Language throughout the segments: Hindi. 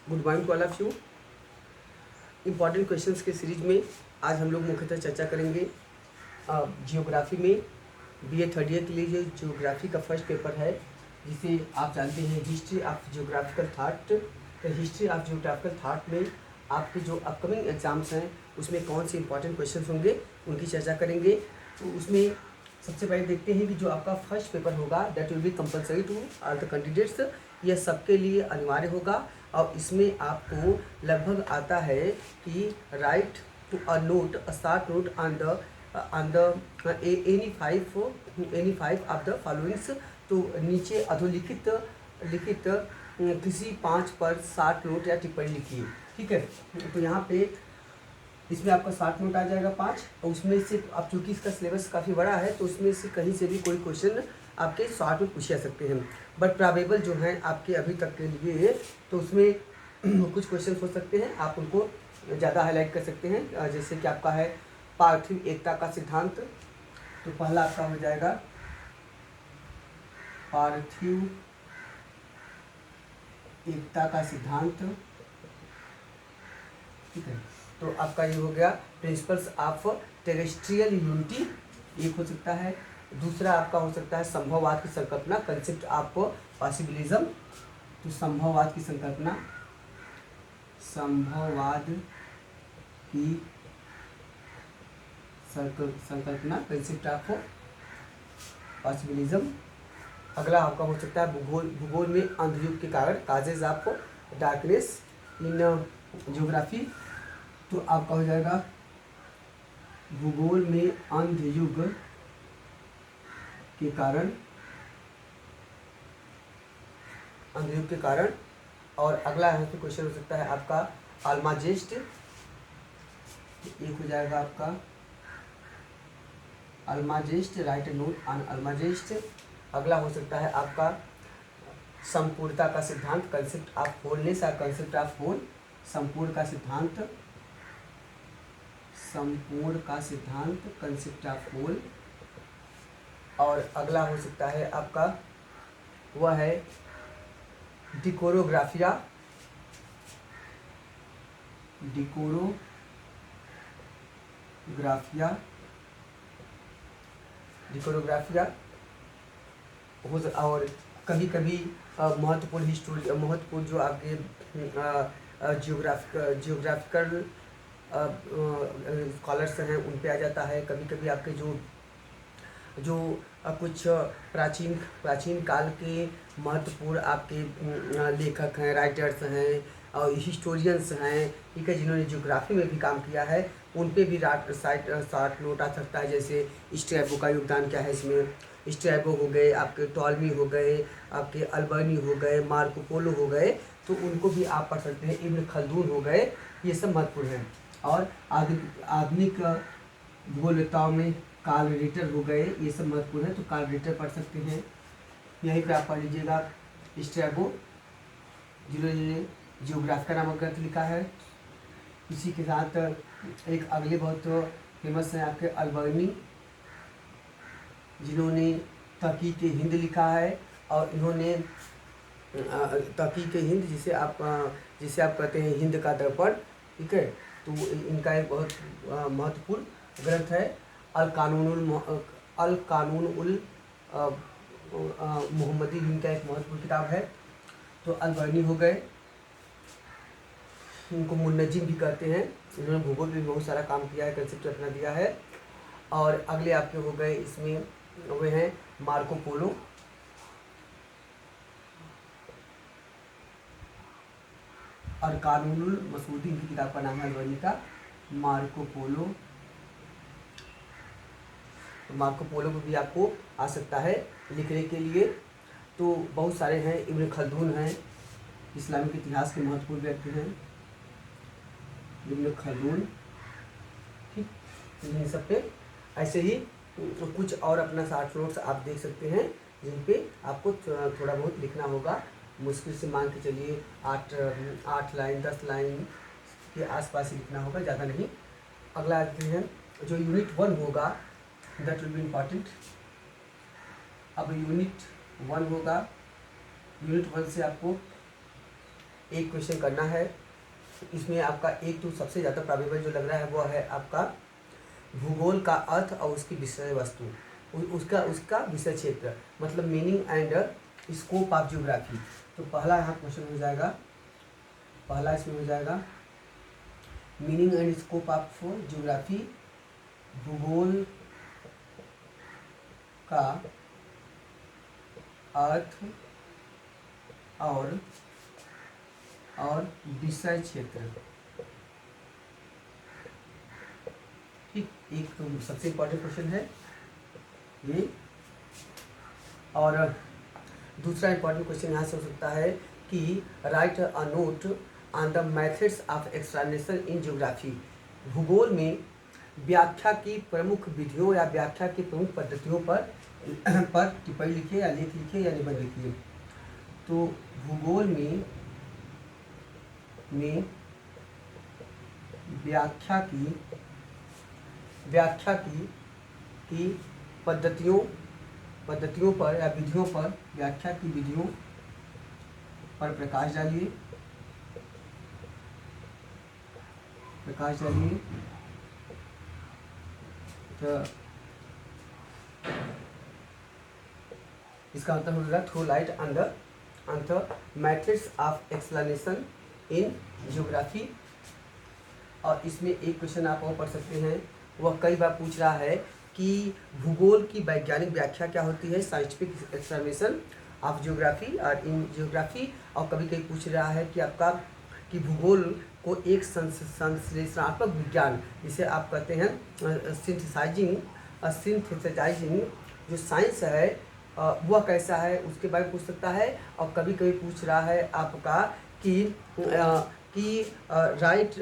Good morning to all of you. Important questions के सीरीज में आज हम लोग मुख्यतः चर्चा करेंगे जियोग्राफी में बीए थर्ड ईयर के लिए जो जियोग्राफी का फर्स्ट पेपर है, जिसे आप जानते हैं हिस्ट्री ऑफ जियोग्राफिकल थाट। तो हिस्ट्री ऑफ जियोग्राफिकल थाट में आपके जो अपकमिंग एग्जाम्स हैं उसमें कौन से इंपॉर्टेंट क्वेश्चन होंगे उनकी चर्चा करेंगे। तो उसमें सबसे पहले देखते हैं कि जो आपका फर्स्ट पेपर होगा that will be compulsory to all the candidates. यह सबके लिए अनिवार्य होगा और इसमें आपको लगभग आता है कि write to a note a short note on the any five of the followings. तो नीचे अधोलिखित लिखित किसी 5 पर शार्ट नोट या टिप्पणी लिखिए। ठीक है, तो यहाँ पे इसमें आपका 60 नोट आ जाएगा 5, और उसमें से अब चूँकि इसका सिलेबस काफ़ी बड़ा है तो उसमें से कहीं से भी कोई क्वेश्चन आपके 60 में पूछे जा सकते हैं। बट प्रोबेबल जो हैं आपके अभी तक के लिए तो उसमें कुछ क्वेश्चन हो सकते हैं, आप उनको ज़्यादा हाईलाइट कर सकते हैं। जैसे कि आपका है पार्थिव एकता का सिद्धांत, तो पहला आपका हो जाएगा पार्थिव एकता का सिद्धांत। ठीक है, तो आपका ये हो गया प्रिंसिपल्स ऑफ टेरेस्ट्रियल यूनिटी, एक हो सकता है। दूसरा आपका हो सकता है संभववाद की संकल्पना, कंसेप्ट ऑफ पॉसिबिलिज्म। तो संभववाद की संकल्पना, संभववाद की संकल्पना, कंसेप्ट ऑफ पॉसिबिलिज्म। अगला आपका हो सकता है भूगोल में अंधयुग के कारण, causes of darkness in geography. तो आपका हो जाएगा भूगोल में अंधयुग के कारण, अंधयुग के कारण। और अगला यहाँ पे क्वेश्चन हो सकता है आपका अल्माजेस्ट, एक हो जाएगा आपका अल्माजेस्ट, राइट नोट ऑन अल्माजेस्ट। अगला हो सकता है आपका संपूर्णता का सिद्धांत, कंसेप्ट ऑफ होलनेस और कंसेप्ट ऑफ होल, संपूर्ण का सिद्धांत, संपूर्ण का सिद्धांत, कंसेप्ट ऑफ होल। और अगला हो सकता है आपका वह है डिकोरोग्राफिया, डिकोरोग्राफिया और कभी कभी महत्वपूर्ण जो आपके जियोग्राफिकल स्कॉलर्स हैं उन पे आ जाता है। कभी कभी आपके जो कुछ प्राचीन काल के महत्वपूर्ण आपके लेखक हैं, राइटर्स हैं और हिस्टोरियंस हैं, ठीक है, जिन्होंने जियोग्राफी में भी काम किया है, उन पे भी शार्ट नोट आ सकता है। जैसे स्ट्रैबो का योगदान क्या है इसमें, स्ट्रैबो हो गए, आपके टॉलमी हो गए, आपके अल्बर्नी हो गए, मार्को पोलो हो गए, तो उनको भी आप पढ़ सकते हैं। इब्न खल्दून हो गए, ये सब महत्वपूर्ण हैं। और आधुनिक भूगोलवेत्ताओं में कार्ल रिटर हो गए, ये सब महत्वपूर्ण है, तो कार्ल रिटर पढ़ सकते हैं। यहीं पे आप पढ़ लीजिएगा स्ट्रैबो, जिन्होंने जियोग्राफिका नामक ग्रंथ लिखा है। इसी के साथ एक अगले बहुत फेमस हैं आपके अल्बर्नी, जिन्होंने तहकीक हिंद लिखा है। और इन्होंने तहकीक हिंद जिसे आप कहते हैं हिंद का दर्पण, ठीक है, तो इनका एक बहुत महत्वपूर्ण ग्रंथ है। अल कानून उल मोहम्मदी, इनका एक महत्वपूर्ण किताब है। तो अल्बर्नी हो गए, इनको मुन्नजिम भी कहते हैं, इन्होंने भूगोल में बहुत सारा काम किया है, कंसेप्ट अपना दिया है। और अगले आपके हो गए इसमें वे हैं मार्को पोलो, और कानूनुल मसूदी की किताब का नाम है अल्बर्नी का, मार्को पोलो। तो मार्को पोलो को भी आपको आ सकता है लिखने के लिए। तो बहुत सारे हैं, इब्न खल्दून हैं, इस्लामिक इतिहास के महत्वपूर्ण व्यक्ति हैं इब्न खल्दून, ठीक, इन सब पे ऐसे ही कुछ और अपना शार्ट नोट्स आप देख सकते हैं, जिन पे आपको थोड़ा बहुत लिखना होगा। मुश्किल से मान के चलिए 8 लाइन 10 लाइन के आसपास ही लिखना होगा, ज़्यादा नहीं। अगला आते हैं जो यूनिट 1 होगा दैट विल बी इम्पॉर्टेंट। अब यूनिट 1 होगा, यूनिट 1 से आपको एक क्वेश्चन करना है। इसमें आपका एक तो सबसे ज़्यादा प्रोबेबल जो लग रहा है वो है आपका भूगोल का अर्थ और उसकी विषय वस्तु, उसका उसका विषय क्षेत्र, मतलब meaning and scope of geography. तो पहला यहाँ क्वेश्चन हो जाएगा, पहला इसमें हो जाएगा meaning and scope of geography, भूगोल का अर्थ और विषय क्षेत्र। ठीक, एक तो सबसे इम्पोर्टेंट क्वेश्चन है ये। और दूसरा इम्पोर्टेंट क्वेश्चन यहाँ से हो सकता है कि right a note on the methods of explanation in geography. भूगोल में व्याख्या की प्रमुख विधियों या व्याख्या की प्रमुख पद्धतियों पर टिप्पणी लिखिए या लेख लिखिए या निबंध लिखिए। तो भूगोल में व्याख्या की पद्धतियों पर या विधियों पर, व्याख्या की विधियों पर प्रकाश डालिए। तो इसका मतलब होगा throw light on the methods of explanation in geography. और इसमें एक क्वेश्चन आप और पढ़ सकते हैं, वह कई बार पूछ रहा है कि भूगोल की वैज्ञानिक व्याख्या क्या होती है, साइंटिफिक एक्सप्लेनेशन ऑफ ज्योग्राफी और इन ज्योग्राफी। और कभी कभी पूछ रहा है कि आपका कि भूगोल को एक संश्लेषणात्मक विज्ञान, जिसे आप कहते हैं सिंथेसाइजिंग जो साइंस है वह कैसा है, उसके बारे में पूछ सकता है। और कभी कभी पूछ रहा है आपका कि write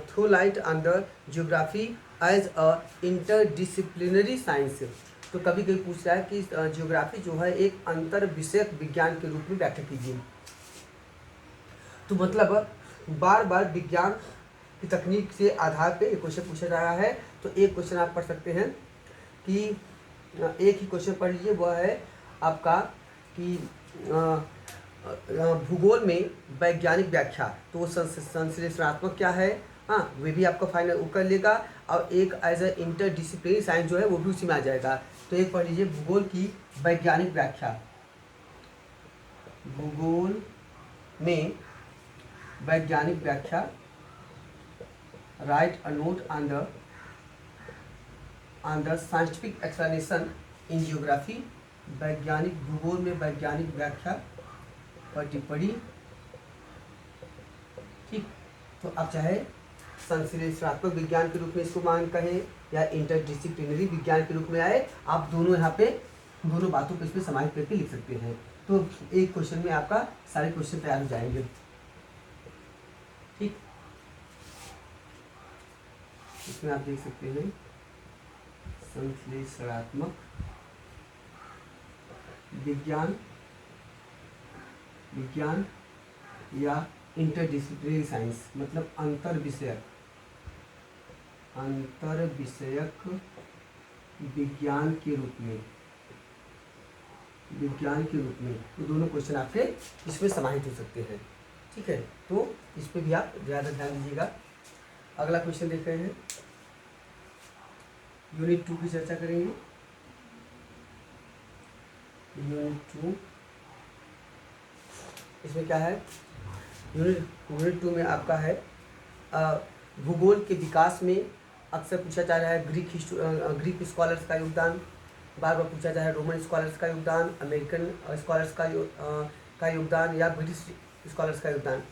throw light on the geography as a interdisciplinary science. तो कभी कभी पूछ रहा है कि ज्योग्राफी जो है एक अंतर विषयक विज्ञान के रूप में व्याख्या कीजिए। तो मतलब बार बार विज्ञान की तकनीक से आधार पे एक क्वेश्चन पूछा जा रहा है। तो एक क्वेश्चन आप पढ़ सकते हैं कि एक ही क्वेश्चन पढ़ लीजिए, वह है आपका कि भूगोल में वैज्ञानिक व्याख्या, तो वो संश्लेषणात्मक क्या है, हाँ वे भी आपका फाइनल वो कर लेगा। और एक एज ए इंटरडिसिप्लिनरी साइंस जो है वो भी उसी में आ जाएगा। तो एक पढ़ लीजिए, भूगोल की वैज्ञानिक व्याख्या। भूगोल में वैज्ञानिक व्याख्या, right a note on the scientific explanation in geography. वैज्ञानिक भूगोल में वैज्ञानिक व्याख्या पर टिप्पणी। ठीक, तो आप चाहे संश्लेषणात्मक विज्ञान के रूप में इसको मान कहें या इंटरडिसिप्लिनरी विज्ञान के रूप में आए, आप दोनों यहाँ पे दोनों बातों को इसमें समाहित करके लिख सकते हैं। तो एक क्वेश्चन में आपका सारे क्वेश्चन तैयार हो जाएंगे। ठीक, इसमें आप देख सकते हैं संश्लेषणात्मक विज्ञान या इंटरडिसिप्लिनरी साइंस, मतलब अंतर विषयक विज्ञान के रूप में, तो दोनों क्वेश्चन आपके इसमें समाहित हो सकते हैं। ठीक है, तो इस पे भी आप ज़्यादा ध्यान दीजिएगा। अगला क्वेश्चन देख रहे हैं, यूनिट 2 की चर्चा करेंगे। यूनिट 2 इसमें क्या है, यूनिट 2 में आपका है भूगोल के विकास में अक्सर पूछा जा रहा है ग्रीक स्कॉलर्स का योगदान, बार बार पूछा जा रहा है रोमन स्कॉलर्स का योगदान, अमेरिकन स्कॉलर्स का योगदान या ब्रिटिश स्कॉलर्स का योगदान।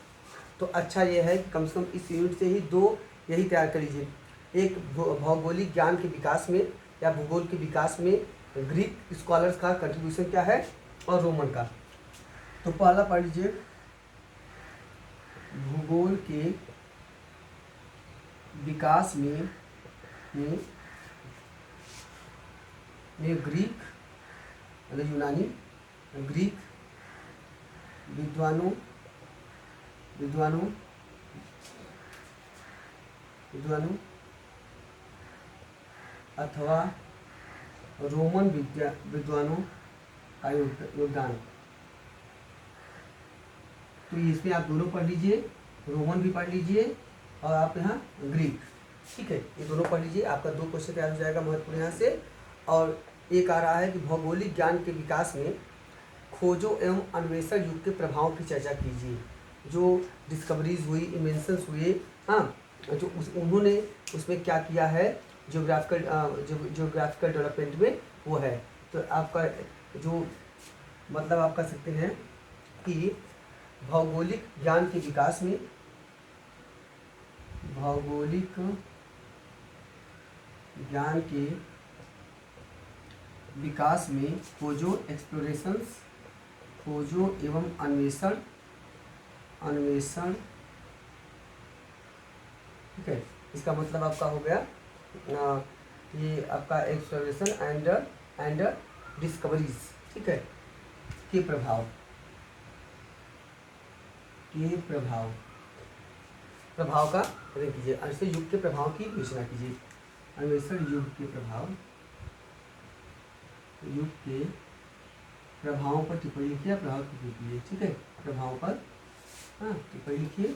तो अच्छा ये है कि कम से कम इस यूनिट से ही दो यही तैयार कर लीजिए, एक भौगोलिक ज्ञान के विकास में या भूगोल के विकास में ग्रीक स्कॉलर्स का कंट्रीब्यूशन क्या है और रोमन का। तो पहला पढ़ लीजिए, भूगोल के विकास में ग्रीक मतलब यूनानी ग्रीक विद्वानों अथवा रोमन विद्वानों का योगदान। तो इसमें आप दोनों पढ़ लीजिए, रोमन भी पढ़ लीजिए और आप यहाँ ग्रीक, ठीक है, ये दोनों पढ़ लीजिए। आपका 2 क्वेश्चन तैयार हो जाएगा महत्वपूर्ण यहाँ से। और एक आ रहा है कि भौगोलिक ज्ञान के विकास में खोजों एवं अन्वेषण युग के प्रभावों की चर्चा कीजिए। जो डिस्कवरीज हुई, इन्वेंशंस हुए, हाँ, जो उन्होंने उसमें क्या किया है जियोग्राफिकल डेवलपमेंट में, वो है। तो आपका जो मतलब आप कह सकते हैं कि भौगोलिक ज्ञान के विकास में, भौगोलिक ज्ञान के विकास में खोजों, एक्सप्लोरेशंस, खोजों एवं अन्वेषण, ठीक है, इसका मतलब आपका हो गया ये आपका एक्सप्लोरेशन एंड डिस्कवरीज, ठीक है, के प्रभाव का अध्ययन कीजिए। अन्वेषण युग के प्रभाव की विवेचना कीजिए। अन्वेषण युग के प्रभावों पर टिप्पणी लिखिए, प्रभाव की कीजिए, ठीक है, प्रभाव पर टिप्पणी लिखिए,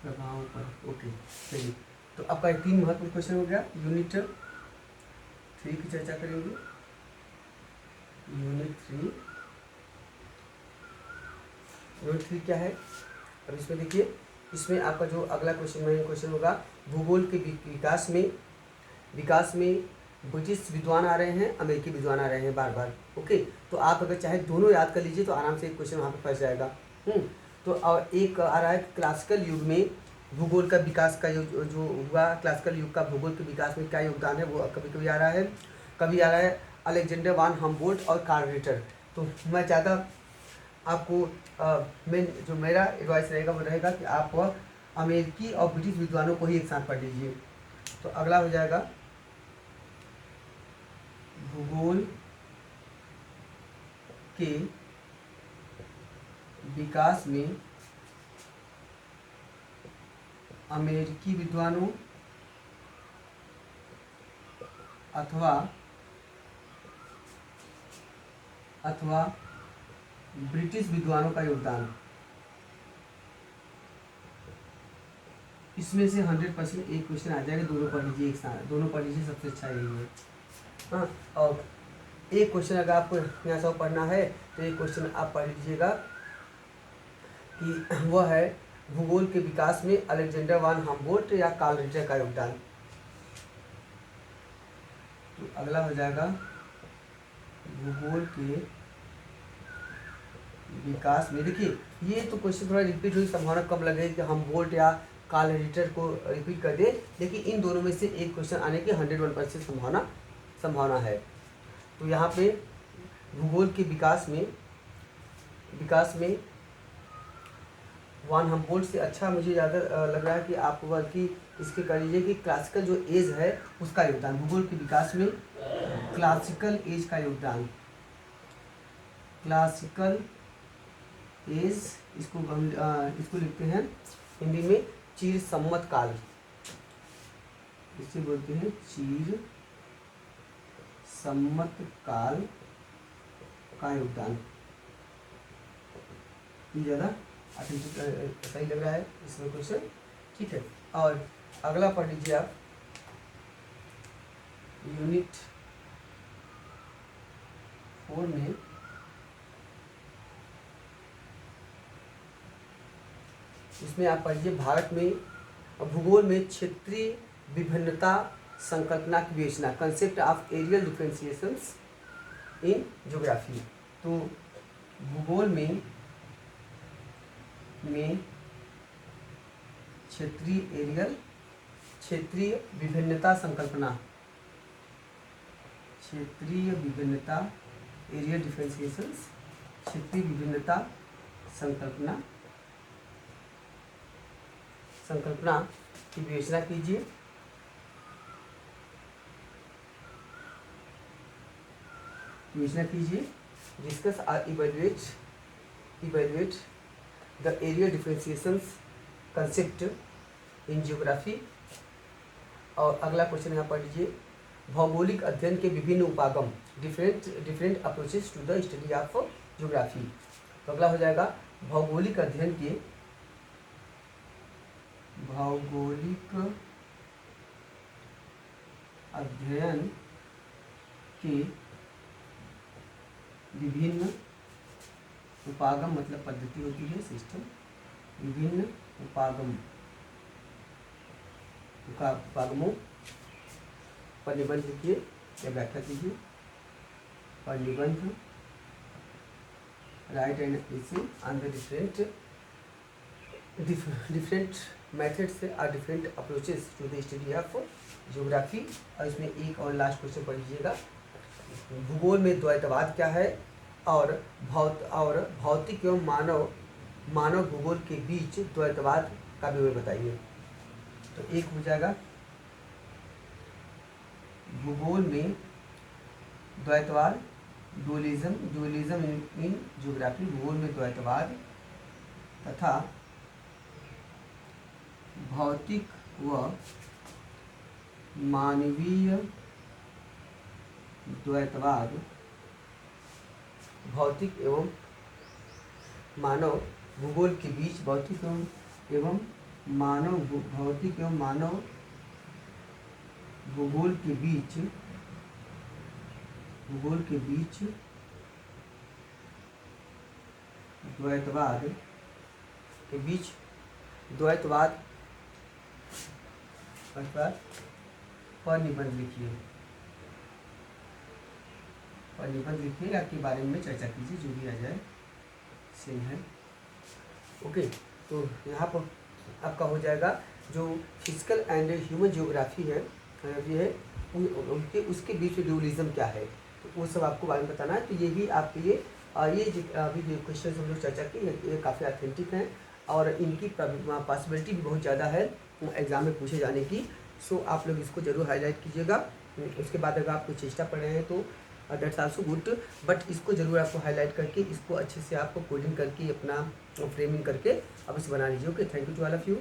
प्रभाव पर। ओके, चलिए, तो आपका 3 महत्वपूर्ण क्वेश्चन हो गया। यूनिट 3 की चर्चा करेंगे। यूनिट 3 क्या है? अब इसमें देखिए, इसमें आपका जो अगला क्वेश्चन होगा, भूगोल के विकास में ब्रिटिश विद्वान आ रहे हैं, अमेरिकी विद्वान आ रहे हैं बार बार। ओके, तो आप अगर चाहे दोनों याद कर लीजिए तो आराम से एक क्वेश्चन वहाँ पे फंस जाएगा। तो एक आ रहा है क्लासिकल युग में भूगोल का विकास का जो हुआ, क्लासिकल युग का भूगोल के विकास में क्या योगदान है, वो कभी कभी आ रहा है। कभी आ रहा है अलेक्जेंडर वान हम्बोल्ट और कार्ल रिटर। तो मैं ज़्यादा आपको जो मेरा एडवाइस रहेगा वो रहेगा कि आप अमेरिकी और ब्रिटिश विद्वानों को ही एक साथ पढ़ लीजिए। तो अगला हो जाएगा भूगोल के विकास में अमेरिकी विद्वानों अथवा ब्रिटिश विद्वानों का योगदान। इसमें से 100% एक क्वेश्चन आ जाएगा, दोनों पढ़ लीजिए एक साथ, दोनों पढ़ लीजिए, सबसे अच्छा यही है। हाँ, और एक क्वेश्चन अगर आपको यहाँ से पढ़ना है तो एक क्वेश्चन आप पढ़ लीजिएगा कि वह है भूगोल के विकास में अलेक्जेंडर वान हम्बोल्ट या कार्ल रिटर का योगदान। तो अगला हो जाएगा भूगोल के विकास में। देखिए, ये तो क्वेश्चन थोड़ा रिपीट हुई, संभावना कम लगेगी कि हम्बोल्ट या कार्ल रिटर को रिपीट कर दे, लेकिन इन दोनों में से एक क्वेश्चन आने की 101% संभावना है। तो यहाँ पे भूगोल के विकास में वान हम्बोल्ट से अच्छा मुझे ज़्यादा लग रहा है कि आप बल्कि इसके कर लीजिए कि क्लासिकल जो एज है उसका योगदान, भूगोल के विकास में क्लासिकल एज का योगदान। क्लासिकल एज, इसको लिखते हैं हिंदी में चीर सम्मत काल, इसे बोलते हैं चीर सम्मत काल का योगदान। ये ज़्यादा सही लग रहा है इसमें क्वेश्चन, ठीक है। और अगला पढ़ लीजिए आप यूनिट 4 में इसमें आप पढ़िए भारत में भूगोल में क्षेत्रीय विभिन्नता संकल्पना की विवेचना, concept of areal differentiations in geography. तो भूगोल में क्षेत्रीय विभिन्नता संकल्पना, एरियल डिफरेंशिएशंस, क्षेत्रीय विभिन्नता संकल्पना की विवेचना कीजिए। डिस्कस और evaluate the areal differentiations concept in geography. और अगला क्वेश्चन यहाँ पढ़ लीजिए, भौगोलिक अध्ययन के विभिन्न उपागम, different approaches to the study of geography. तो अगला हो जाएगा भौगोलिक अध्ययन के विभिन्न उपागम, मतलब पद्धति होती है, सिस्टम, विभिन्न उपागमों पर निबंध लिखिए या व्याख्या कीजिए। और निबंध write and essay on the different methods और different approaches to the study of geography. और इसमें एक और लास्ट क्वेश्चन पढ़ लीजिएगा, भूगोल में द्वैतवाद क्या है और भौतिक एवं मानव भूगोल के बीच द्वैतवाद का विवरण बताइए। तो एक हो जाएगा भूगोल में द्वैतवाद, डुअलिज्म इन ज्योग्राफी, भूगोल में द्वैतवाद तथा भौतिक व मानवीय द्वैतवाद, भौतिक एवं मानव भूगोल के बीच, भौतिक एवं मानव भूगोल के बीच द्वैतवाद पर निबंध लिखिए या के बारे में चर्चा कीजिए, जो भी आ जाए सेम है। ओके, तो यहाँ पर आपका हो जाएगा जो फिजिकल एंड ह्यूमन ज्योग्राफी है, ये है उनके उसके बीच में ड्यूअलिज्म क्या है, तो वो सब आपको बारे में बताना है। तो ये भी आपके लिए ये अभी जो क्वेश्चन हम लोग चर्चा की है ये काफ़ी ऑथेंटिक हैं और इनकी पॉसिबिलिटी भी बहुत ज़्यादा है एग्ज़ाम में पूछे जाने की। सो आप लोग इसको जरूर हाईलाइट कीजिएगा। उसके बाद अगर आप कोई चेष्टा पढ़ रहे हैं तो दैट्स आल्सो गुड, बट इसको जरूर आपको हाईलाइट करके इसको अच्छे से आपको कोडिंग करके अपना फ्रेमिंग करके आप इसे बना लीजिए। Okay, thank you to all of you.